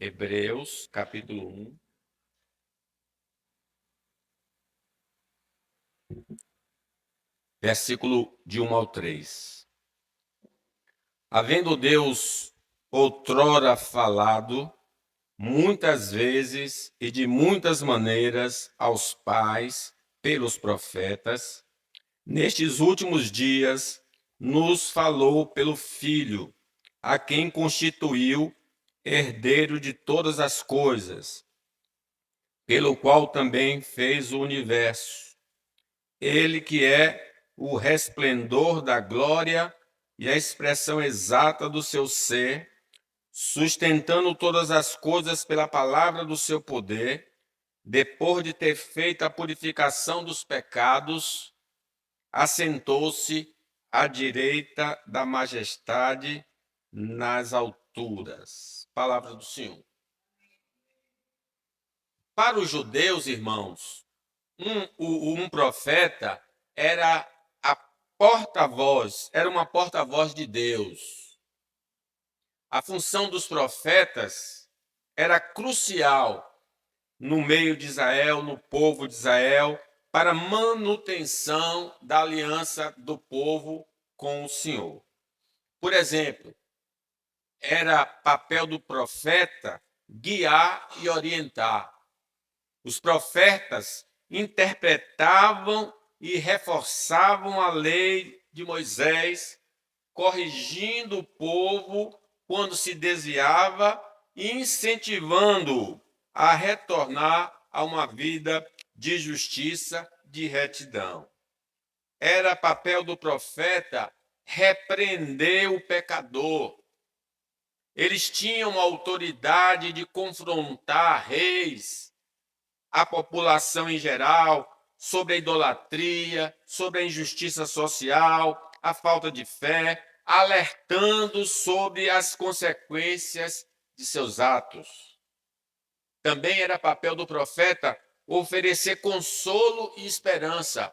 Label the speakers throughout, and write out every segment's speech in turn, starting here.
Speaker 1: Hebreus, capítulo 1, versículo de 1 ao 3. Havendo Deus outrora falado muitas vezes e de muitas maneiras aos pais pelos profetas, nestes últimos dias nos falou pelo Filho, a quem constituiu herdeiro de todas as coisas, pelo qual também fez o universo. Ele que é o resplendor da glória e a expressão exata do seu ser, sustentando todas as coisas pela palavra do seu poder, depois de ter feito a purificação dos pecados, assentou-se à direita da majestade nas alturas. Palavra do Senhor. Para os judeus, irmãos, um profeta era a porta-voz, era uma porta-voz de Deus. A função dos profetas era crucial no meio de Israel, no povo de Israel, para a manutenção da aliança do povo com o Senhor. Por exemplo, era papel do profeta guiar e orientar. Os profetas interpretavam e reforçavam a lei de Moisés, corrigindo o povo quando se desviava e incentivando-o a retornar a uma vida de justiça, de retidão. Era papel do profeta repreender o pecador. Eles tinham autoridade de confrontar reis, a população em geral, sobre a idolatria, sobre a injustiça social, a falta de fé, alertando sobre as consequências de seus atos. Também era papel do profeta oferecer consolo e esperança.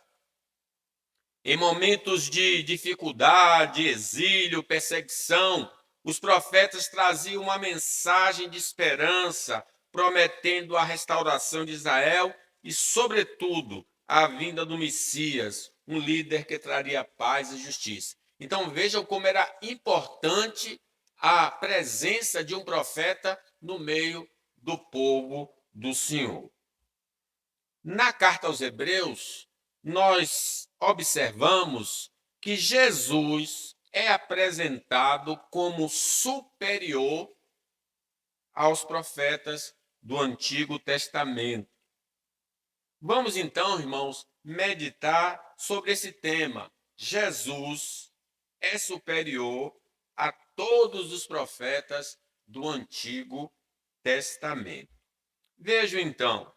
Speaker 1: Em momentos de dificuldade, exílio, perseguição, os profetas traziam uma mensagem de esperança, prometendo a restauração de Israel e, sobretudo, a vinda do Messias, um líder que traria paz e justiça. Então vejam como era importante a presença de um profeta no meio do povo do Senhor. Na carta aos Hebreus, nós observamos que Jesus é apresentado como superior aos profetas do Antigo Testamento. Vamos então, irmãos, meditar sobre esse tema. Jesus é superior a todos os profetas do Antigo Testamento. Veja então,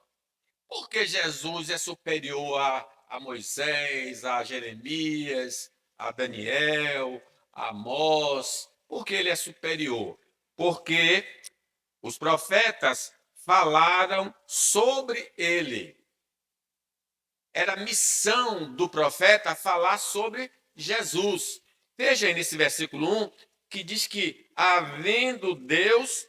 Speaker 1: por que Jesus é superior a Moisés, a Jeremias, a Daniel, a Amós? Por que ele é superior? Porque os profetas falaram sobre ele. Era missão do profeta falar sobre Jesus. Veja aí nesse versículo 1, que diz que, havendo Deus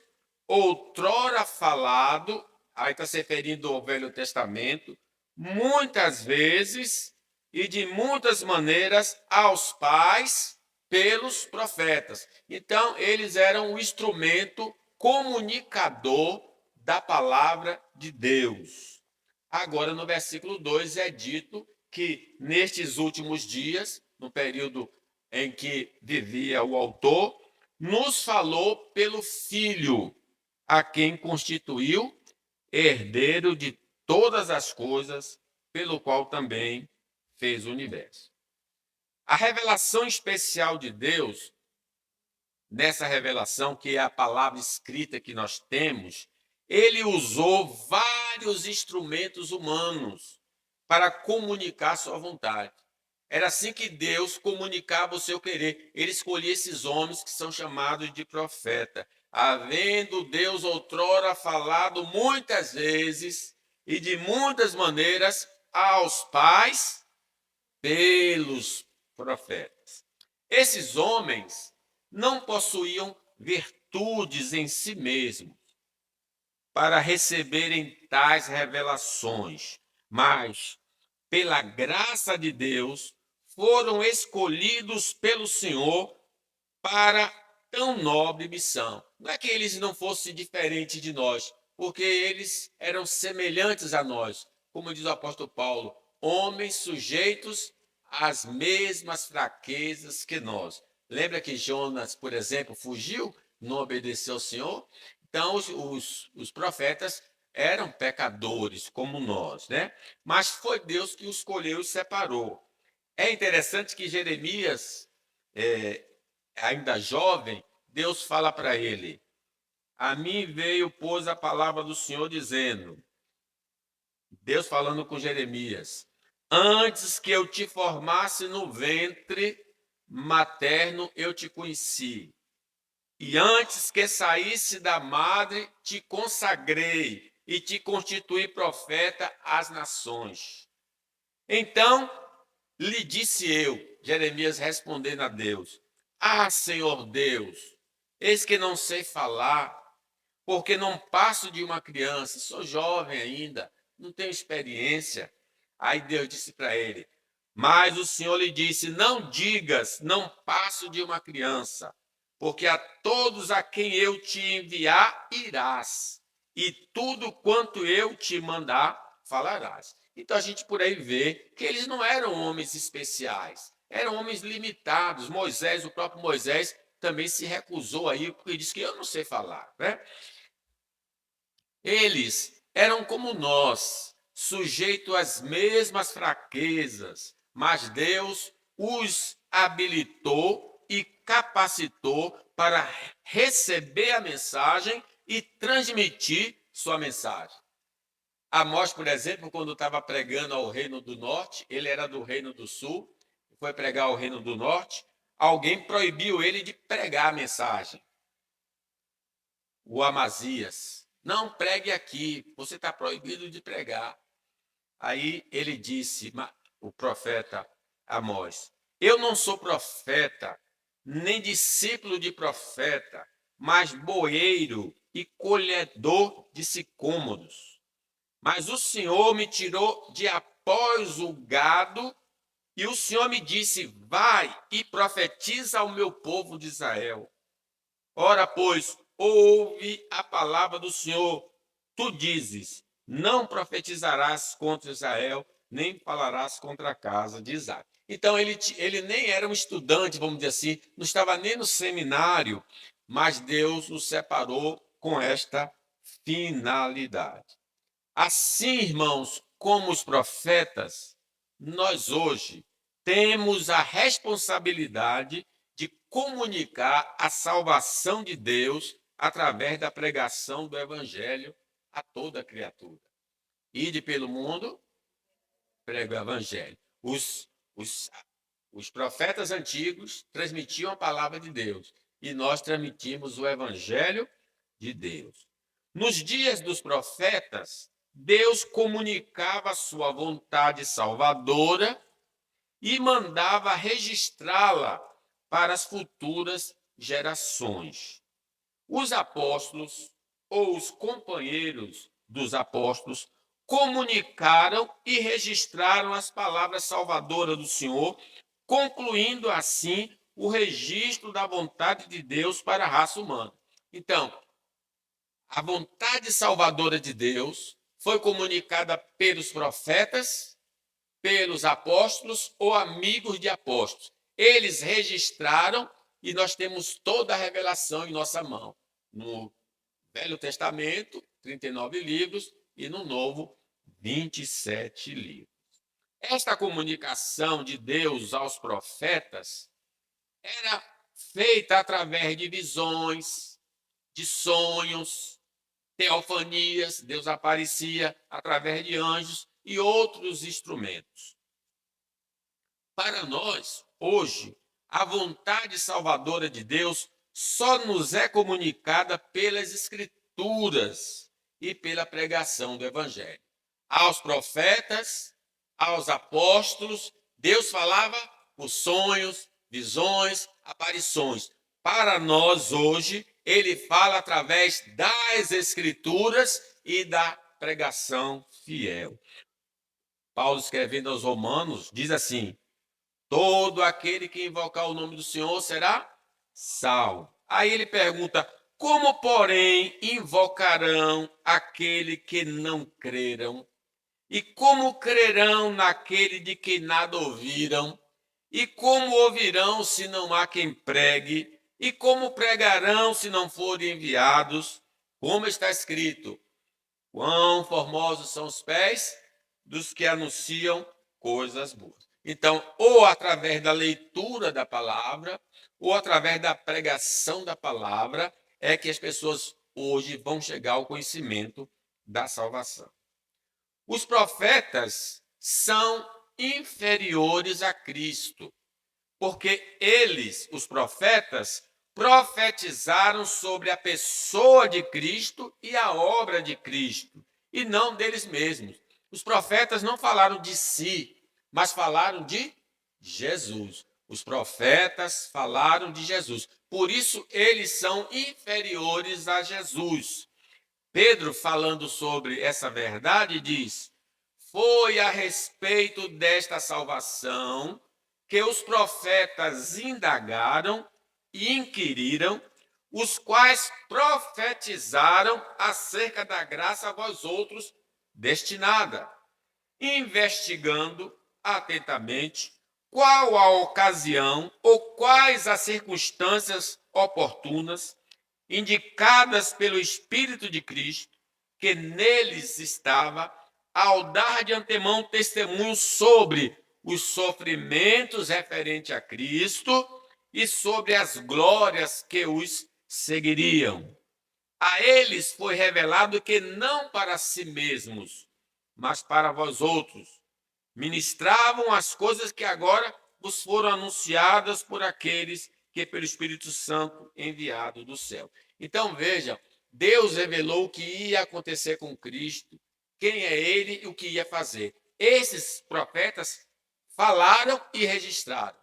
Speaker 1: outrora falado, aí está se referindo ao Velho Testamento, muitas vezes e de muitas maneiras aos pais pelos profetas. Então, eles eram o instrumento comunicador da palavra de Deus. Agora, no versículo 2 é dito que nestes últimos dias, no período em que vivia o autor, nos falou pelo Filho, a quem constituiu herdeiro de todas as coisas, pelo qual também fez o universo. A revelação especial de Deus, nessa revelação, que é a palavra escrita que nós temos, ele usou vários instrumentos humanos para comunicar sua vontade. Era assim que Deus comunicava o seu querer. Ele escolhia esses homens que são chamados de profeta. Havendo Deus outrora falado muitas vezes e de muitas maneiras aos pais pelos profetas. Esses homens não possuíam virtudes em si mesmos. para receberem tais revelações, mas, pela graça de Deus, foram escolhidos pelo Senhor para tão nobre missão. Não é que eles não fossem diferentes de nós, porque eles eram semelhantes a nós, como diz o apóstolo Paulo, homens sujeitos às mesmas fraquezas que nós. Lembra que Jonas, por exemplo, fugiu, não obedeceu ao Senhor? Então, os profetas eram pecadores, como nós, né? Mas foi Deus que os escolheu e separou. É interessante que Jeremias, ainda jovem, Deus fala para ele: a mim veio, pois, a palavra do Senhor dizendo, Deus falando com Jeremias, antes que eu te formasse no ventre materno, eu te conheci. E antes que saísse da madre, te consagrei e te constituí profeta às nações. Então lhe disse eu, Jeremias respondendo a Deus, ah, Senhor Deus, eis que não sei falar, porque não passo de uma criança, sou jovem ainda, não tenho experiência. Aí Deus disse para ele, mas o Senhor lhe disse, não digas, não passo de uma criança, porque a todos a quem eu te enviar irás, e tudo quanto eu te mandar falarás. Então a gente por aí vê que eles não eram homens especiais, eram homens limitados. Moisés, o próprio Moisés, também se recusou aí, porque disse que eu não sei falar, né? Eles eram como nós, sujeitos às mesmas fraquezas, mas Deus os habilitou e capacitou para receber a mensagem e transmitir sua mensagem. Amós, por exemplo, quando estava pregando ao reino do norte, ele era do reino do sul, foi pregar ao reino do norte, alguém proibiu ele de pregar a mensagem. O Amazias, não pregue aqui, você está proibido de pregar. Aí ele disse, o profeta Amós, eu não sou profeta, nem discípulo de profeta, mas boeiro e colhedor de sicômoros. Mas o Senhor me tirou de após o gado, e o Senhor me disse, vai e profetiza ao meu povo de Israel. Ora, pois, ouve a palavra do Senhor. Tu dizes, não profetizarás contra Israel, nem falarás contra a casa de Isaac. Então, ele nem era um estudante, vamos dizer assim, não estava nem no seminário, mas Deus o separou com esta finalidade. Assim, irmãos, como os profetas, nós hoje temos a responsabilidade de comunicar a salvação de Deus através da pregação do evangelho a toda criatura. Ide pelo mundo, prega o evangelho. Os profetas antigos transmitiam a palavra de Deus e nós transmitimos o evangelho de Deus. Nos dias dos profetas, Deus comunicava a sua vontade salvadora e mandava registrá-la para as futuras gerações. Os apóstolos ou os companheiros dos apóstolos comunicaram e registraram as palavras salvadoras do Senhor, concluindo assim o registro da vontade de Deus para a raça humana. Então, a vontade salvadora de Deus foi comunicada pelos profetas, pelos apóstolos ou amigos de apóstolos. Eles registraram e nós temos toda a revelação em nossa mão. No Velho Testamento, 39 livros, e no Novo, 27 livros. Esta comunicação de Deus aos profetas era feita através de visões, de sonhos, teofanias, Deus aparecia através de anjos e outros instrumentos. Para nós, hoje, a vontade salvadora de Deus só nos é comunicada pelas Escrituras e pela pregação do Evangelho. Aos profetas, aos apóstolos, Deus falava por sonhos, visões, aparições. Para nós, hoje, ele fala através das Escrituras e da pregação fiel. Paulo, escrevendo aos Romanos, diz assim: todo aquele que invocar o nome do Senhor será salvo. Aí ele pergunta: como, porém, invocarão aquele que não creram? E como crerão naquele de quem nada ouviram? E como ouvirão se não há quem pregue? E como pregarão se não forem enviados? Como está escrito: quão formosos são os pés dos que anunciam coisas boas. Então, ou através da leitura da palavra, ou através da pregação da palavra, é que as pessoas hoje vão chegar ao conhecimento da salvação. Os profetas são inferiores a Cristo, porque eles, os profetas, profetizaram sobre a pessoa de Cristo e a obra de Cristo, e não deles mesmos. Os profetas não falaram de si, mas falaram de Jesus. Os profetas falaram de Jesus. Por isso, eles são inferiores a Jesus. Pedro, falando sobre essa verdade, diz: foi a respeito desta salvação que os profetas indagaram e inquiriram, os quais profetizaram acerca da graça a vós outros destinada, investigando atentamente qual a ocasião ou quais as circunstâncias oportunas indicadas pelo Espírito de Cristo, que neles estava, ao dar de antemão testemunho sobre os sofrimentos referentes a Cristo e sobre as glórias que os seguiriam. A eles foi revelado que não para si mesmos, mas para vós outros, ministravam as coisas que agora vos foram anunciadas por aqueles que pelo Espírito Santo enviado do céu. Então veja, Deus revelou o que ia acontecer com Cristo, quem é ele e o que ia fazer. Esses profetas falaram e registraram,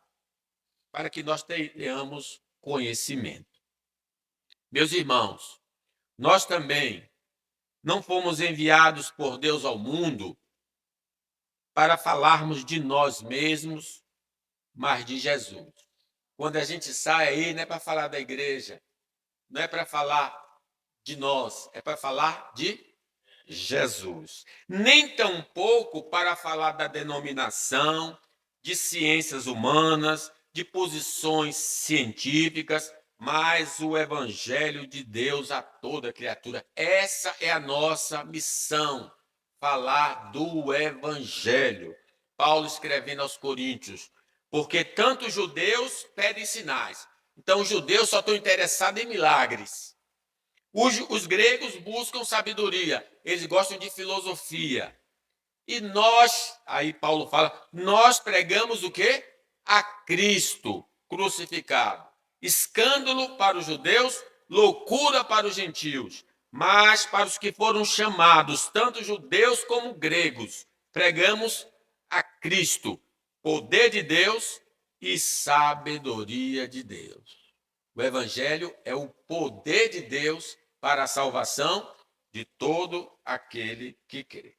Speaker 1: para que nós tenhamos conhecimento. Meus irmãos, nós também não fomos enviados por Deus ao mundo para falarmos de nós mesmos, mas de Jesus. Quando a gente sai aí, não é para falar da igreja, não é para falar de nós, é para falar de Jesus. Nem tampouco para falar da denominação, de ciências humanas, de posições científicas, mas o evangelho de Deus a toda criatura. Essa é a nossa missão, falar do evangelho. Paulo escrevendo aos Coríntios, porque tanto os judeus pedem sinais. Então os judeus só estão interessados em milagres. Os gregos buscam sabedoria, eles gostam de filosofia. E nós, aí Paulo fala, nós pregamos o quê? A Cristo crucificado. Escândalo para os judeus, loucura para os gentios. Mas para os que foram chamados, tanto judeus como gregos, pregamos a Cristo, poder de Deus e sabedoria de Deus. O evangelho é o poder de Deus para a salvação de todo aquele que crê.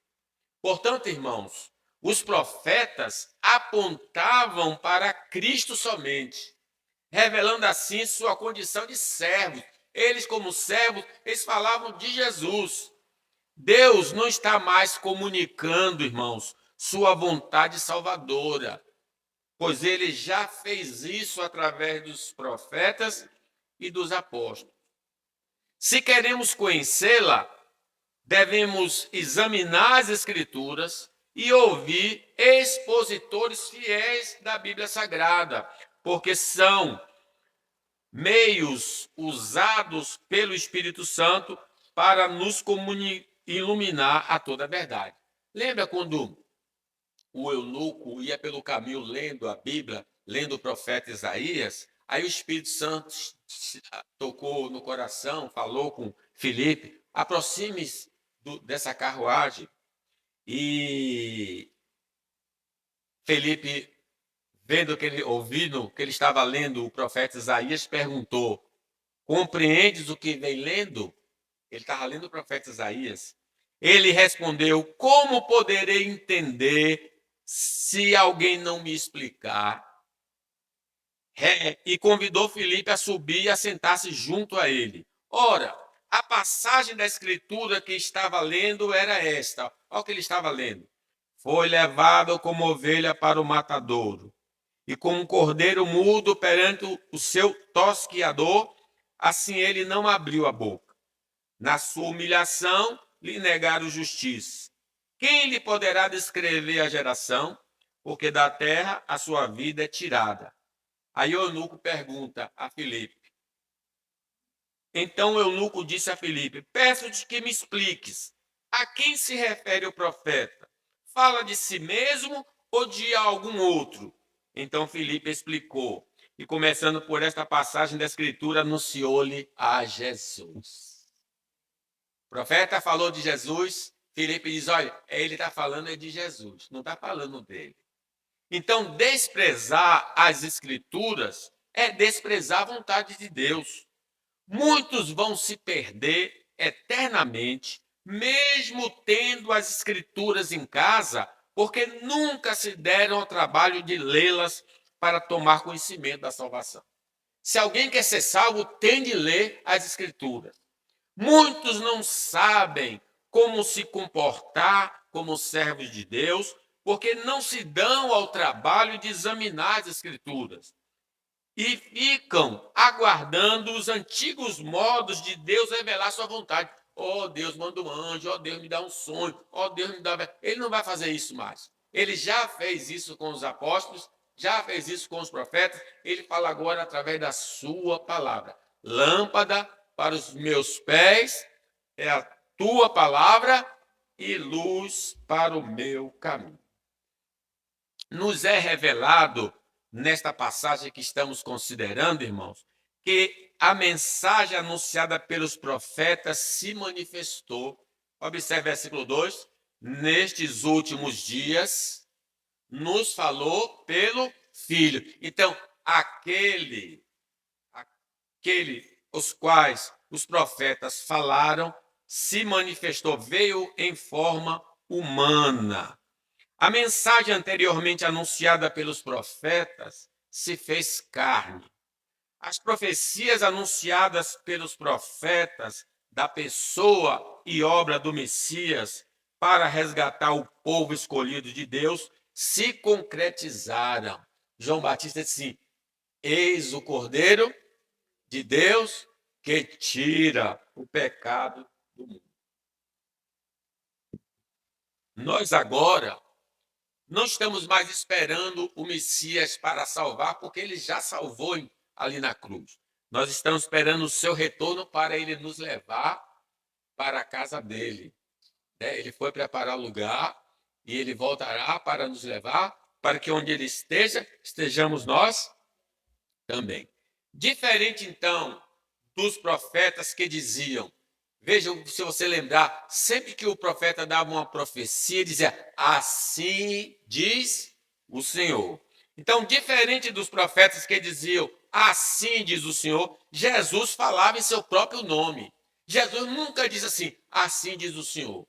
Speaker 1: Portanto, irmãos, os profetas apontavam para Cristo somente, revelando assim sua condição de servos. Eles, como servos, eles falavam de Jesus. Deus não está mais comunicando, irmãos, sua vontade salvadora, pois ele já fez isso através dos profetas e dos apóstolos. Se queremos conhecê-la, devemos examinar as Escrituras e ouvir expositores fiéis da Bíblia Sagrada, porque são meios usados pelo Espírito Santo para nos iluminar a toda a verdade. Lembra quando o eunuco ia pelo caminho lendo a Bíblia, lendo o profeta Isaías? Aí o Espírito Santo tocou no coração, falou com Filipe, aproxime-se dessa carruagem. E Felipe, ouvindo que ele estava lendo o profeta Isaías, perguntou: Compreendes o que vem lendo? Ele estava lendo o profeta Isaías. Ele respondeu: como poderei entender se alguém não me explicar? E convidou Filipe a subir e a sentar-se junto a ele. Ora, a passagem da escritura que estava lendo era esta. Olha o que ele estava lendo. Foi levado como ovelha para o matadouro, e como um cordeiro mudo perante o seu tosquiador, assim ele não abriu a boca. Na sua humilhação, lhe negaram justiça. Quem lhe poderá descrever a geração? Porque da terra a sua vida é tirada. Aí o eunuco pergunta a Filipe. Então o eunuco disse a Filipe: peço-te que me expliques. A quem se refere o profeta? Fala de si mesmo ou de algum outro? Então Filipe explicou. E começando por esta passagem da Escritura, anunciou-lhe a Jesus. O profeta falou de Jesus, Filipe diz: olha, ele está falando de Jesus, não está falando dele. Então, desprezar as Escrituras é desprezar a vontade de Deus. Muitos vão se perder eternamente, mesmo tendo as Escrituras em casa, porque nunca se deram ao trabalho de lê-las para tomar conhecimento da salvação. Se alguém quer ser salvo, tem de ler as Escrituras. Muitos não sabem como se comportar como servos de Deus, porque não se dão ao trabalho de examinar as Escrituras e ficam aguardando os antigos modos de Deus revelar sua vontade. Oh, Deus manda um anjo, oh, Deus me dá um sonho, oh, Deus me dá... Ele não vai fazer isso mais. Ele já fez isso com os apóstolos, já fez isso com os profetas, ele fala agora através da sua palavra. Lâmpada para os meus pés é a tua palavra e luz para o meu caminho. Nos é revelado, nesta passagem que estamos considerando, irmãos, que a mensagem anunciada pelos profetas se manifestou. Observe o versículo 2. Nestes últimos dias, nos falou pelo Filho. Então, os quais os profetas falaram, se manifestou, veio em forma humana. A mensagem anteriormente anunciada pelos profetas se fez carne. As profecias anunciadas pelos profetas da pessoa e obra do Messias para resgatar o povo escolhido de Deus se concretizaram. João Batista disse assim: eis o Cordeiro de Deus que tira o pecado do mundo. Nós agora não estamos mais esperando o Messias para salvar, porque ele já salvou ali na cruz. Nós estamos esperando o seu retorno para ele nos levar para a casa dele. Ele foi preparar o lugar e ele voltará para nos levar, para que onde ele esteja, estejamos nós também. Diferente, então, dos profetas que diziam, veja, se você lembrar, sempre que o profeta dava uma profecia, dizia, assim diz o Senhor. Então, diferente dos profetas que diziam, assim diz o Senhor, Jesus falava em seu próprio nome. Jesus nunca diz assim diz o Senhor.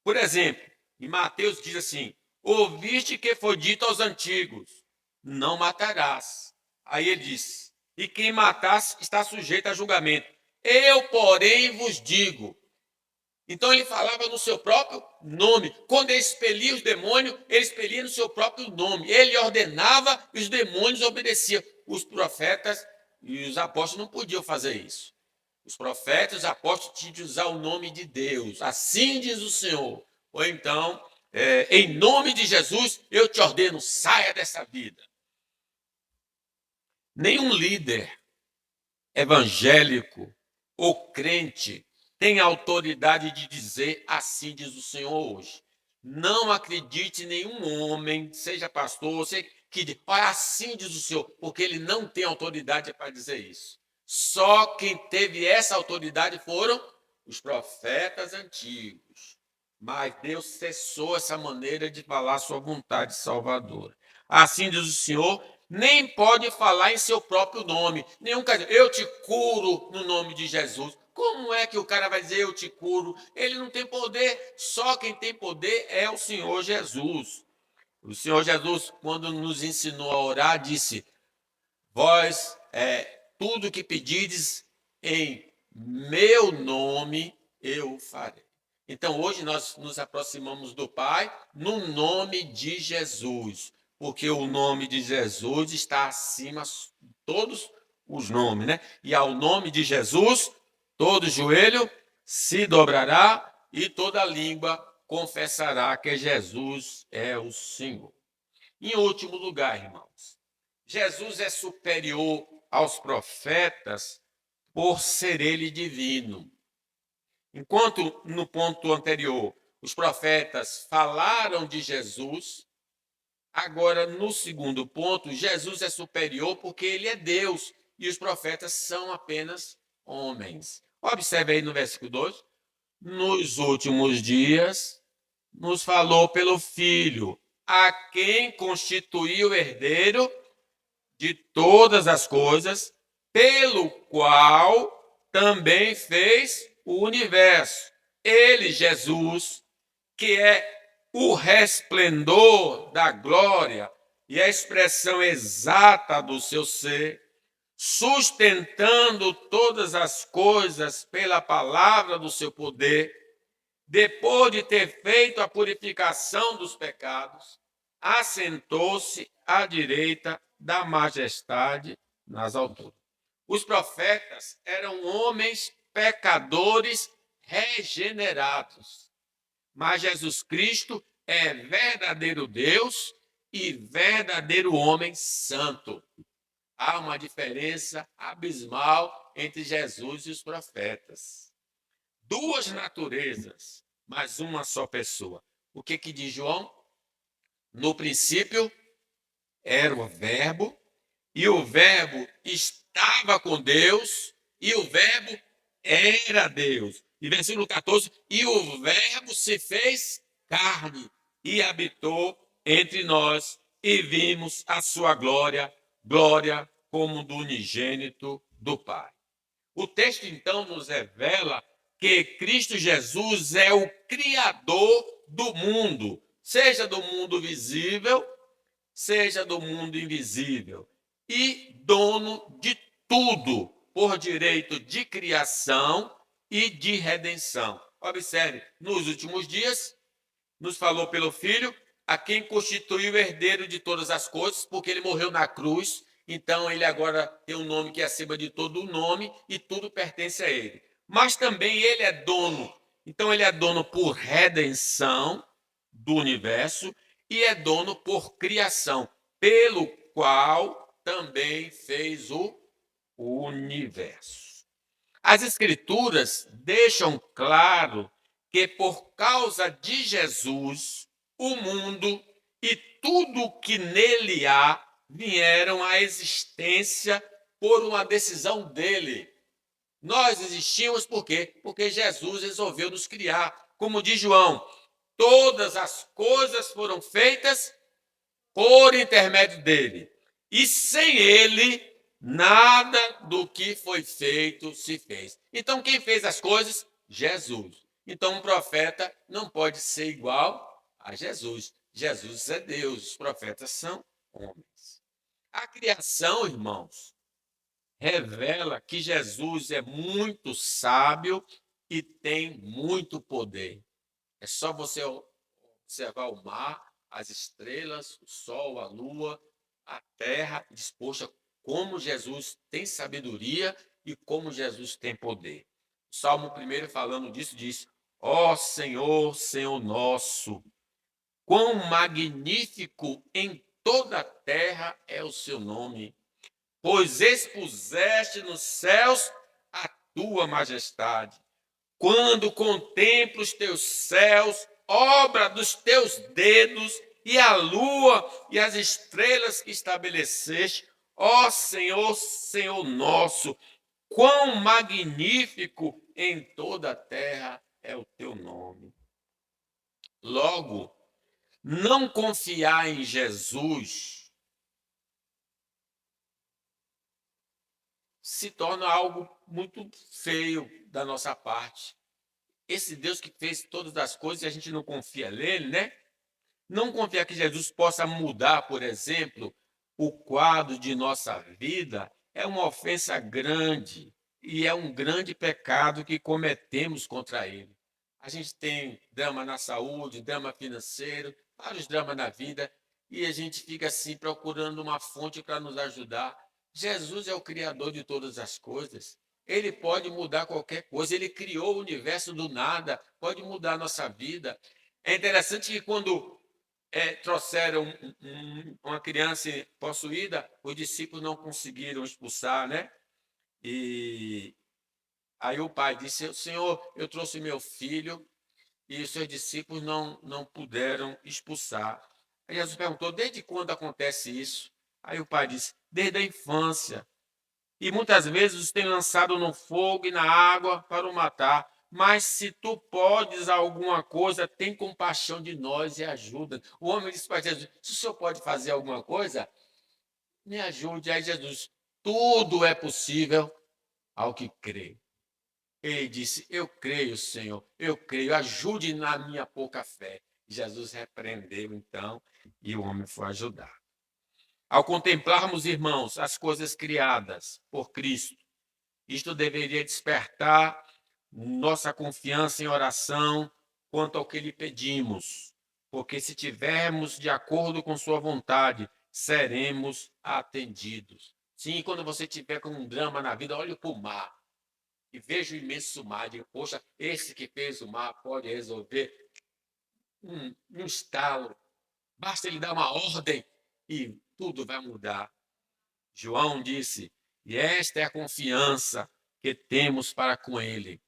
Speaker 1: Por exemplo, em Mateus diz assim, ouviste que foi dito aos antigos, não matarás. Aí ele diz, e quem matar está sujeito a julgamento. Eu, porém, vos digo. Então ele falava no seu próprio nome. Quando ele expelia os demônios, ele expelia no seu próprio nome. Ele ordenava e os demônios obedeciam. Os profetas e os apóstolos não podiam fazer isso. Os profetas e os apóstolos tinham de usar o nome de Deus. Assim diz o Senhor. Ou então, em nome de Jesus, eu te ordeno, saia dessa vida. Nenhum líder evangélico ou crente tem autoridade de dizer assim diz o Senhor hoje. Não acredite em nenhum homem, seja pastor, que diz, olha, assim diz o Senhor, porque ele não tem autoridade para dizer isso. Só quem teve essa autoridade foram os profetas antigos. Mas Deus cessou essa maneira de falar sua vontade salvadora. Assim diz o Senhor, nem pode falar em seu próprio nome. Nenhum cara diz, eu te curo no nome de Jesus. Como é que o cara vai dizer eu te curo? Ele não tem poder, só quem tem poder é o Senhor Jesus. O Senhor Jesus, quando nos ensinou a orar, disse: vós, tudo que pedides em meu nome, eu farei. Então, hoje nós nos aproximamos do Pai no nome de Jesus, porque o nome de Jesus está acima de todos os nomes, né? E ao nome de Jesus, todo joelho se dobrará e toda língua confessará que Jesus é o Senhor. Em último lugar, irmãos, Jesus é superior aos profetas por ser ele divino. Enquanto no ponto anterior os profetas falaram de Jesus, agora no segundo ponto, Jesus é superior porque ele é Deus e os profetas são apenas homens. Observe aí no versículo 2: nos últimos dias nos falou pelo Filho, a quem constituiu herdeiro de todas as coisas, pelo qual também fez o universo. Ele, Jesus, que é o resplendor da glória e a expressão exata do seu ser, sustentando todas as coisas pela palavra do seu poder, depois de ter feito a purificação dos pecados, assentou-se à direita da majestade nas alturas. Os profetas eram homens pecadores regenerados, mas Jesus Cristo é verdadeiro Deus e verdadeiro homem santo. Há uma diferença abismal entre Jesus e os profetas. Duas naturezas, mas uma só pessoa. O que diz João? No princípio era o Verbo, e o Verbo estava com Deus, e o Verbo era Deus. E versículo 14: e o Verbo se fez carne e habitou entre nós, e vimos a sua glória, glória como do unigênito do Pai. O texto então nos revela que Cristo Jesus é o Criador do mundo, seja do mundo visível, seja do mundo invisível, e dono de tudo, por direito de criação e de redenção. Observe, nos últimos dias, nos falou pelo Filho, a quem constituiu o herdeiro de todas as coisas, porque ele morreu na cruz, então ele agora tem um nome que é acima de todo o nome e tudo pertence a ele. Mas também ele é dono, então ele é dono por redenção do universo e é dono por criação, pelo qual também fez o universo. As Escrituras deixam claro que por causa de Jesus, o mundo e tudo que nele há vieram à existência por uma decisão dele. Nós existimos por quê? Porque Jesus resolveu nos criar. Como diz João, todas as coisas foram feitas por intermédio dele. E sem ele, nada do que foi feito se fez. Então, quem fez as coisas? Jesus. Então, um profeta não pode ser igual a Jesus. Jesus é Deus, os profetas são homens. A criação, irmãos, revela que Jesus é muito sábio e tem muito poder. É só você observar o mar, as estrelas, o sol, a lua, a terra, disposta como Jesus tem sabedoria e como Jesus tem poder. O Salmo 1, falando disso, diz: ó Senhor, Senhor nosso, quão magnífico em toda a terra é o seu nome, pois expuseste nos céus a tua majestade. Quando contemplo os teus céus, obra dos teus dedos, e a lua e as estrelas que estabeleceste, ó Senhor, Senhor nosso, quão magnífico em toda a terra é o teu nome. Logo, não confiar em Jesus se torna algo muito feio da nossa parte. Esse Deus que fez todas as coisas e a gente não confia nele, né? Não confiar que Jesus possa mudar, por exemplo, o quadro de nossa vida é uma ofensa grande e é um grande pecado que cometemos contra ele. A gente tem drama na saúde, drama financeiro, vários dramas na vida e a gente fica assim procurando uma fonte para nos ajudar. Jesus é o criador de todas as coisas. Ele pode mudar qualquer coisa. Ele criou o universo do nada, pode mudar a nossa vida. É interessante que quando trouxeram uma criança possuída, os discípulos não conseguiram expulsar, né? E aí o pai disse: Senhor, eu trouxe meu filho e os seus discípulos não puderam expulsar. Aí Jesus perguntou: desde quando acontece isso? Aí o pai disse: desde a infância. E muitas vezes os tem lançado no fogo e na água para o matar. Mas se tu podes alguma coisa, tem compaixão de nós e ajuda. O homem disse para Jesus: se o senhor pode fazer alguma coisa, me ajude. Aí Jesus: tudo é possível ao que crê. Ele disse: eu creio, Senhor, eu creio, ajude na minha pouca fé. Jesus repreendeu então e o homem foi ajudar. Ao contemplarmos, irmãos, as coisas criadas por Cristo, isto deveria despertar nossa confiança em oração quanto ao que lhe pedimos, porque se tivermos de acordo com sua vontade, seremos atendidos. Sim, quando você tiver com um drama na vida, olhe para o mar e veja o imenso mar. Diga: poxa, esse que fez o mar pode resolver um estalo. Basta ele dar uma ordem e tudo vai mudar. João disse: e esta é a confiança que temos para com ele,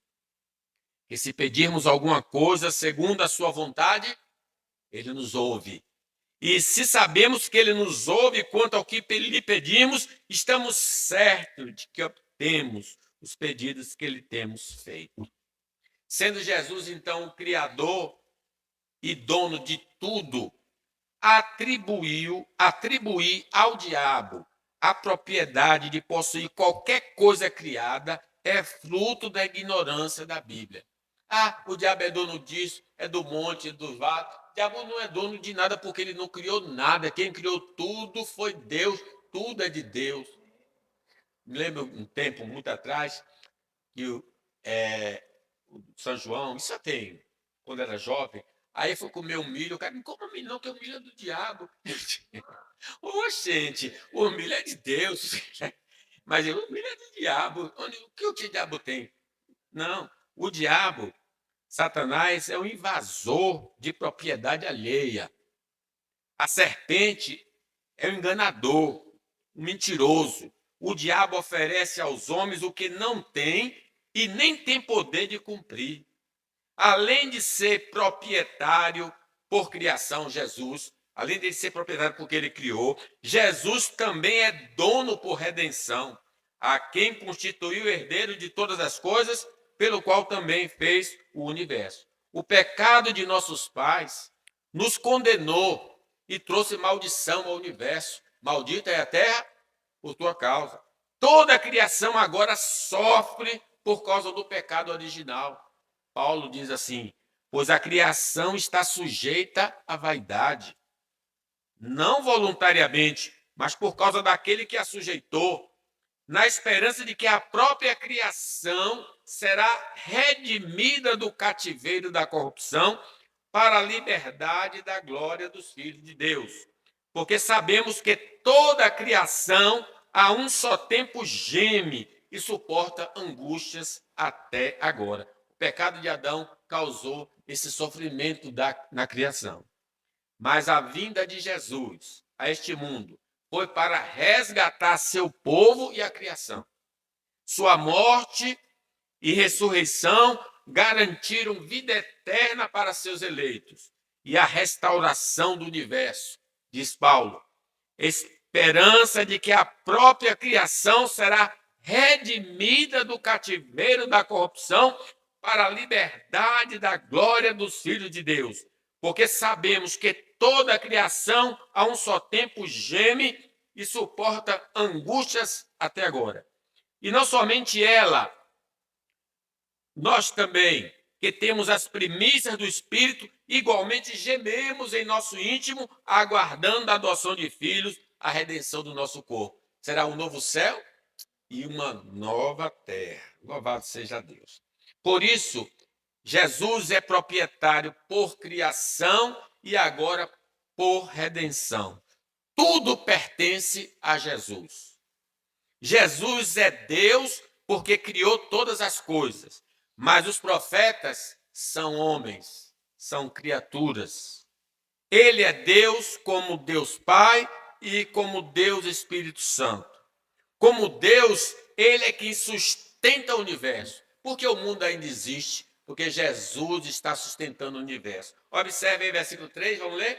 Speaker 1: que se pedirmos alguma coisa segundo a sua vontade, ele nos ouve. E se sabemos que ele nos ouve quanto ao que lhe pedimos, estamos certos de que obtemos os pedidos que lhe temos feito. Sendo Jesus, então, o Criador e dono de tudo, atribuir ao diabo a propriedade de possuir qualquer coisa criada é fruto da ignorância da Bíblia. Ah, o diabo é dono disso, é do monte, do vale. O diabo não é dono de nada porque ele não criou nada. Quem criou tudo foi Deus, tudo é de Deus. Me lembro um tempo, muito atrás, que o São João, isso tem, quando era jovem, aí foi comer um milho, o cara: não coma milho não, que o milho é do diabo. Ô, gente, o milho é de Deus. Mas o milho é do diabo. O que o diabo tem? Não, o diabo, Satanás, é um invasor de propriedade alheia. A serpente é um enganador, um mentiroso. O diabo oferece aos homens o que não tem e nem tem poder de cumprir. Além de ser proprietário por criação, Jesus, além de ser proprietário porque ele criou, Jesus também é dono por redenção, a quem constituiu o herdeiro de todas as coisas, pelo qual também fez o universo. O pecado de nossos pais nos condenou e trouxe maldição ao universo. Maldita é a terra por tua causa. Toda a criação agora sofre por causa do pecado original. Paulo diz assim: pois a criação está sujeita à vaidade, não voluntariamente, mas por causa daquele que a sujeitou, na esperança de que a própria criação será redimida do cativeiro da corrupção para a liberdade da glória dos filhos de Deus. Porque sabemos que toda a criação a um só tempo geme e suporta angústias até agora. O pecado de Adão causou esse sofrimento na criação. Mas a vinda de Jesus a este mundo foi para resgatar seu povo e a criação. Sua morte e ressurreição garantiram vida eterna para seus eleitos e a restauração do universo, diz Paulo. Esperança de que a própria criação será redimida do cativeiro da corrupção para a liberdade da glória dos filhos de Deus. Porque sabemos que toda a criação a um só tempo geme e suporta angústias até agora. E não somente ela, nós também, que temos as primícias do Espírito, igualmente gememos em nosso íntimo, aguardando a adoção de filhos, a redenção do nosso corpo. Será um novo céu e uma nova terra. Louvado seja Deus. Por isso, Jesus é proprietário por criação e agora por redenção. Tudo pertence a Jesus. Jesus é Deus porque criou todas as coisas, mas os profetas são homens, são criaturas. Ele é Deus como Deus Pai e como Deus Espírito Santo. Como Deus, ele é quem sustenta o universo. Porque o mundo ainda existe, porque Jesus está sustentando o universo. Observe aí versículo 3, vamos ler?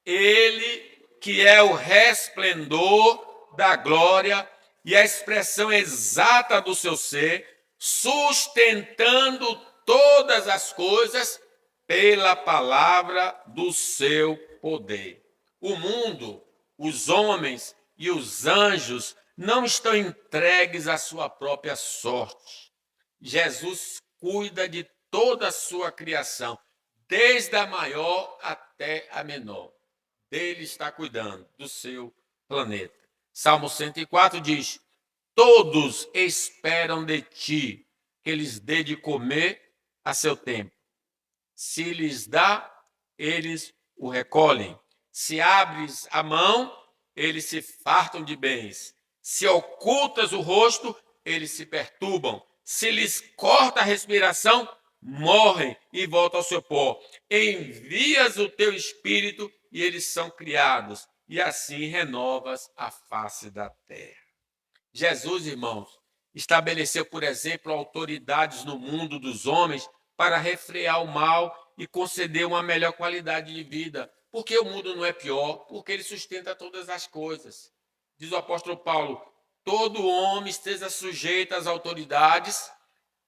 Speaker 1: Ele que é o resplendor da glória e a expressão exata do seu ser, sustentando todas as coisas pela palavra do seu poder. O mundo, os homens e os anjos não estão entregues à sua própria sorte. Jesus cuida de toda a sua criação, desde a maior até a menor. Ele está cuidando do seu planeta. Salmo 104 diz: todos esperam de ti que lhes dê de comer a seu tempo. Se lhes dá, eles o recolhem. Se abres a mão, eles se fartam de bens. Se ocultas o rosto, eles se perturbam. Se lhes corta a respiração, morrem e voltam ao seu pó. Envias o teu espírito e eles são criados, e assim renovas a face da terra. Jesus, irmãos, estabeleceu, por exemplo, autoridades no mundo dos homens para refrear o mal e conceder uma melhor qualidade de vida. Porque o mundo não é pior, porque ele sustenta todas as coisas. Diz o apóstolo Paulo: todo homem esteja sujeito às autoridades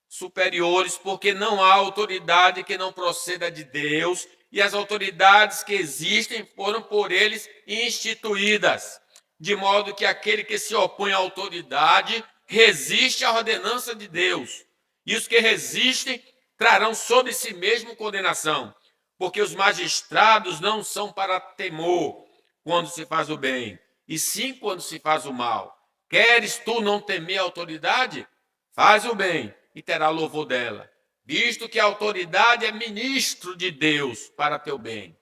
Speaker 1: superiores, porque não há autoridade que não proceda de Deus, e as autoridades que existem foram por eles instituídas, de modo que aquele que se opõe à autoridade resiste à ordenança de Deus, e os que resistem trarão sobre si mesmo condenação, porque os magistrados não são para temor quando se faz o bem, e sim quando se faz o mal. Queres tu não temer a autoridade? Faz o bem e terá louvor dela, visto que a autoridade é ministro de Deus para teu bem.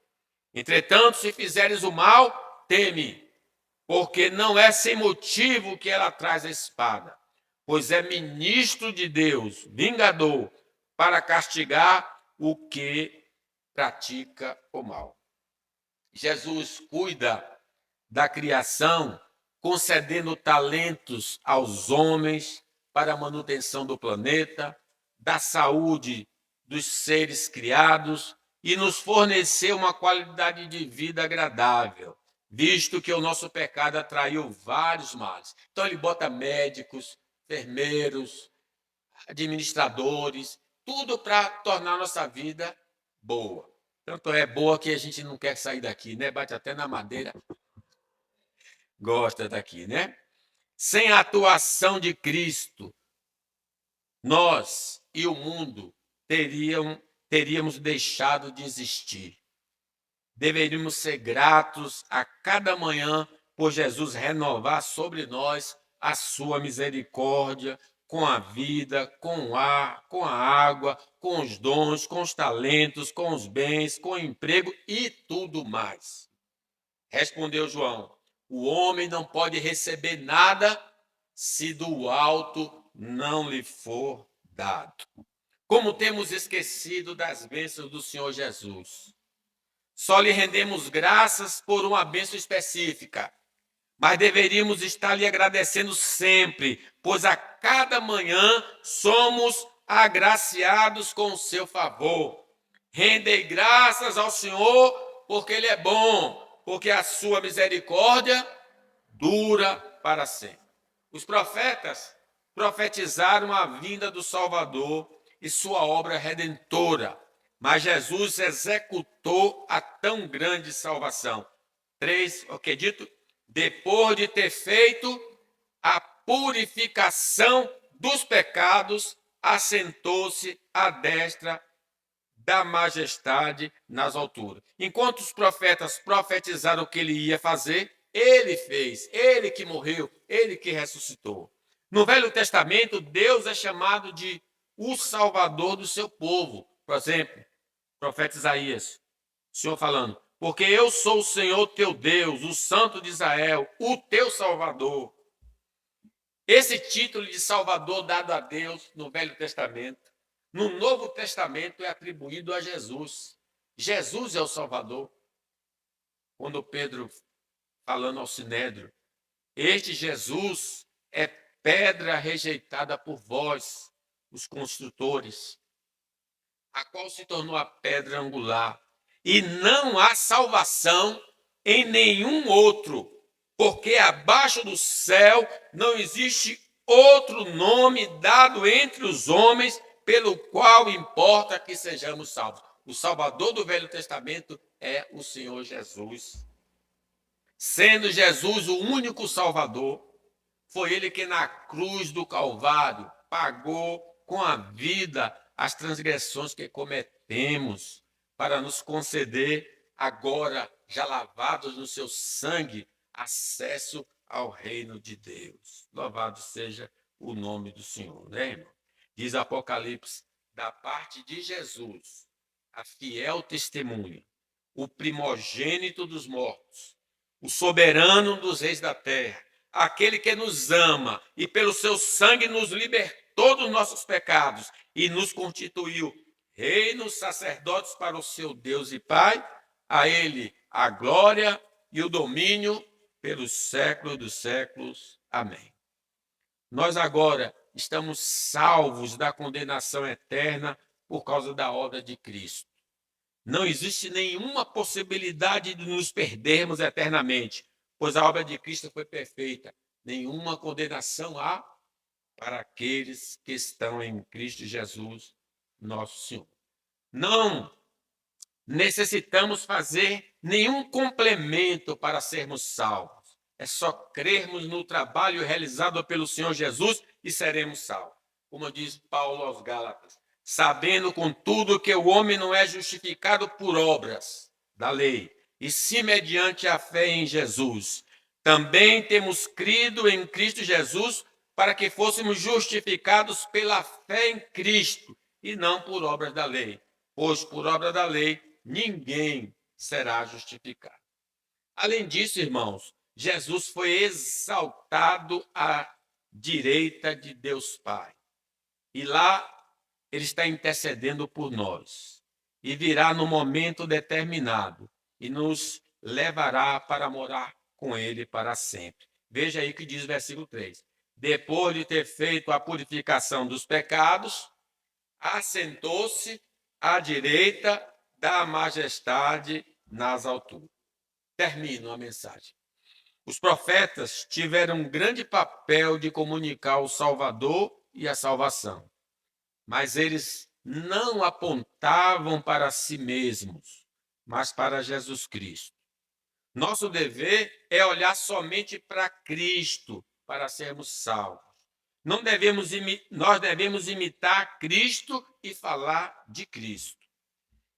Speaker 1: Entretanto, se fizeres o mal, teme, porque não é sem motivo que ela traz a espada, pois é ministro de Deus, vingador, para castigar o que pratica o mal. Jesus cuida da criação, concedendo talentos aos homens para a manutenção do planeta, da saúde dos seres criados e nos forneceu uma qualidade de vida agradável, visto que o nosso pecado atraiu vários males. Então ele bota médicos, enfermeiros, administradores, tudo para tornar a nossa vida boa. Tanto é boa que a gente não quer sair daqui, né? Bate até na madeira. Gosta daqui, né? Sem a atuação de Cristo, nós e o mundo teríamos deixado de existir. Deveríamos ser gratos a cada manhã por Jesus renovar sobre nós a sua misericórdia, com a vida, com o ar, com a água, com os dons, com os talentos, com os bens, com o emprego e tudo mais. Respondeu João: o homem não pode receber nada se do alto não lhe for dado. Como temos esquecido das bênçãos do Senhor Jesus. Só lhe rendemos graças por uma bênção específica, mas deveríamos estar lhe agradecendo sempre, pois a cada manhã somos agraciados com o seu favor. Rendei graças ao Senhor, porque Ele é bom, porque a sua misericórdia dura para sempre. Os profetas profetizaram a vinda do Salvador e sua obra redentora, mas Jesus executou a tão grande salvação. 3, o que é dito? Depois de ter feito a purificação dos pecados, assentou-se à destra da majestade nas alturas. Enquanto os profetas profetizaram o que ele ia fazer, ele fez, ele que morreu, ele que ressuscitou. No Velho Testamento, Deus é chamado de o Salvador do seu povo. Por exemplo, o profeta Isaías, o Senhor falando, porque eu sou o Senhor teu Deus, o Santo de Israel, o teu Salvador. Esse título de Salvador dado a Deus no Velho Testamento, no Novo Testamento é atribuído a Jesus. Jesus é o Salvador. Quando Pedro, falando ao Sinédrio, este Jesus é pedra rejeitada por vós, os construtores, a qual se tornou a pedra angular. E não há salvação em nenhum outro, porque abaixo do céu não existe outro nome dado entre os homens pelo qual importa que sejamos salvos. O Salvador do Velho Testamento é o Senhor Jesus. Sendo Jesus o único Salvador, foi ele que na cruz do Calvário pagou com a vida as transgressões que cometemos, para nos conceder, agora já lavados no seu sangue, acesso ao reino de Deus. Louvado seja o nome do Senhor, né, irmão? Diz Apocalipse, da parte de Jesus, a fiel testemunha, o primogênito dos mortos, o soberano dos reis da terra, aquele que nos ama e pelo seu sangue nos libertou dos nossos pecados e nos constituiu reinos, sacerdotes para o seu Deus e Pai, a ele a glória e o domínio pelos séculos dos séculos. Amém. Nós agora estamos salvos da condenação eterna por causa da obra de Cristo. Não existe nenhuma possibilidade de nos perdermos eternamente, pois a obra de Cristo foi perfeita. Nenhuma condenação há para aqueles que estão em Cristo Jesus, nosso Senhor. Não necessitamos fazer nenhum complemento para sermos salvos. É só crermos no trabalho realizado pelo Senhor Jesus e seremos salvos. Como diz Paulo aos Gálatas, sabendo, contudo, que o homem não é justificado por obras da lei, e sim mediante a fé em Jesus. Também temos crido em Cristo Jesus para que fôssemos justificados pela fé em Cristo e não por obras da lei, pois por obra da lei ninguém será justificado. Além disso, irmãos, Jesus foi exaltado à direita de Deus Pai. E lá ele está intercedendo por nós. E virá no momento determinado e nos levará para morar com ele para sempre. Veja aí o que diz o versículo 3. Depois de ter feito a purificação dos pecados, assentou-se à direita da majestade nas alturas. Termino a mensagem. Os profetas tiveram um grande papel de comunicar o Salvador e a salvação, mas eles não apontavam para si mesmos, mas para Jesus Cristo. Nosso dever é olhar somente para Cristo para sermos salvos. Nós devemos imitar Cristo e falar de Cristo.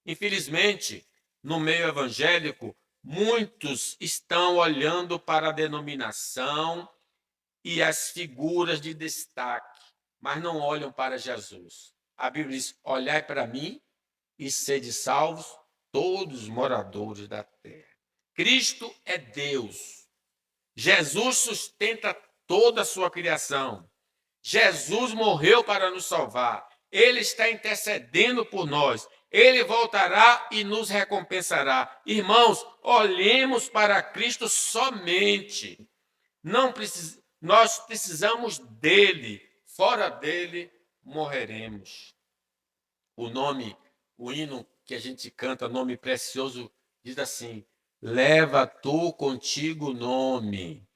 Speaker 1: Infelizmente, no meio evangélico, muitos estão olhando para a denominação e as figuras de destaque, mas não olham para Jesus. A Bíblia diz, olhai para mim e sede salvos todos os moradores da terra. Cristo é Deus. Jesus sustenta toda a sua criação. Jesus morreu para nos salvar. Ele está intercedendo por nós. Ele voltará e nos recompensará. Irmãos, olhemos para Cristo somente. Nós precisamos dele. Fora dele, morreremos. O hino que a gente canta, nome precioso, diz assim: leva tu contigo o nome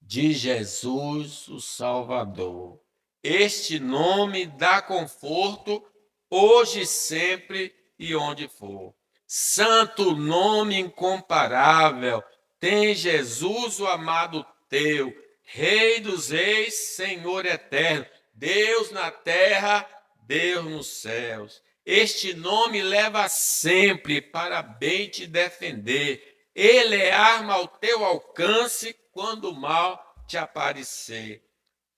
Speaker 1: de Jesus, o Salvador. Este nome dá conforto hoje e sempre e onde for. Santo nome incomparável, tem Jesus o amado teu, Rei dos reis, Senhor eterno. Deus na terra, Deus nos céus. Este nome leva sempre para bem te defender. Ele é arma ao teu alcance quando o mal te aparecer.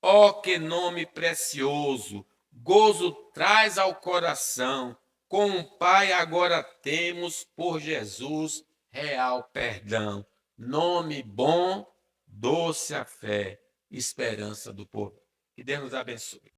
Speaker 1: Oh, que nome precioso! Gozo traz ao coração. Com o Pai agora temos por Jesus real perdão. Nome bom, doce a fé, esperança do povo. Que Deus nos abençoe.